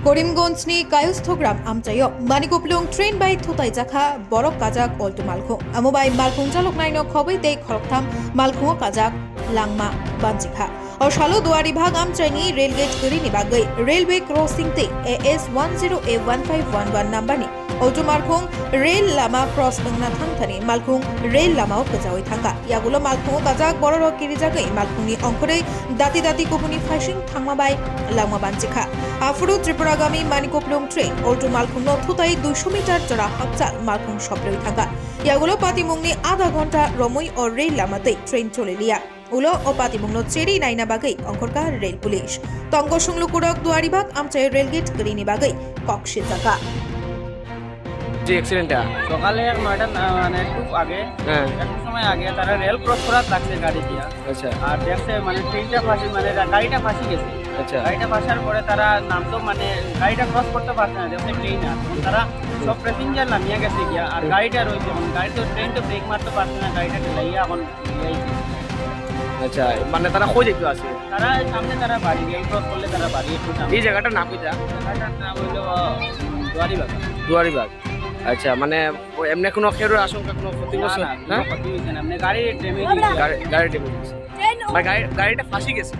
Korimgonsni Kayusthogram Amchayo Manikuplung train by Thuthailaikha Borok Kajak Alto Malkhung Amobai Malkhung Jalok Naino Khobei de Khoroktham Malkhung Kajak Langma Banchikha और शालो दुआरी भाग आम चैनी rail gate करी निभाग गई रेलवे क्रॉसिंग ते AS 10A1511 नंबर नि ओजो मालखुंग रेल लामा क्रॉस नंगना थांगथानि मालखुंग रेल लामाओ गजावै थांगा यागुलो मालखुंग गाजाक बररो किरि जागै मालखुंगनि अंखरै दाति दाति कुपुनि फाइसिं थांमाबाय लामा बानचिखा आफुरु त्रिपुरागामी मानिकप्लुंग ट्रेन ओल्टो मालखुंग थुताई 200 मिटार जरा हाकचाल मालखुंग सप्रै थांगा यागुलो पातिमुंगनि आधा घंटा रमुई और रेल लामाते ट्रेन चलेलिया उलो अपातिमुंगनो चेरी नाइना बागै अंखरका रेल पुलिस तंग संगलु कुडक दुआरी भाग आमचाय रेलगेट करिनि बागै कक्षे जागा যে অ্যাক্সিডেন্টটা সকালে 9টা মানে খুব আগে একটু সময় আগে তারা রেল ক্রস করার লাগছে গাড়ি দিয়া। আচ্ছা। আর দেখছে মানে ট্রেনটা ফাঁসি মানে গাড়িটা ফাঁসি গেছে। আচ্ছা। গাড়িটা ফাঁসার পরে তারা নামতো মানে গাড়িটা ক্রস করতে পারছে না দেখছে ট্রেন আছে তারা সব প্যাসেঞ্জার নামিয়ে গেছে গিয়া আর গাড়িটা রয়েছে গাড়ি তো ট্রেন তো ব্রেক মারতে পারছে না গাড়িটা ঠেলাইয়া এখন আচ্ছা মানে তারা কই যেতে আছে তারা সামনে তারা বাড়ি রেল ক্রস করলে তারা বাড়ি একটু এই জায়গাটার নাম কি জায়গাটার নাম হইলো দুয়ারিবাগ। দুয়ারিবাগ। আচ্ছা মানে এমনি কোনো খেরোর আশঙ্কা কোনো ক্ষতিগ্রস্ত না ক্ষতি হয়েছে না মানে গাড়ি ড্যামেজ গাড়ি ড্যামেজ গাড়িটা ফাঁসি গেছে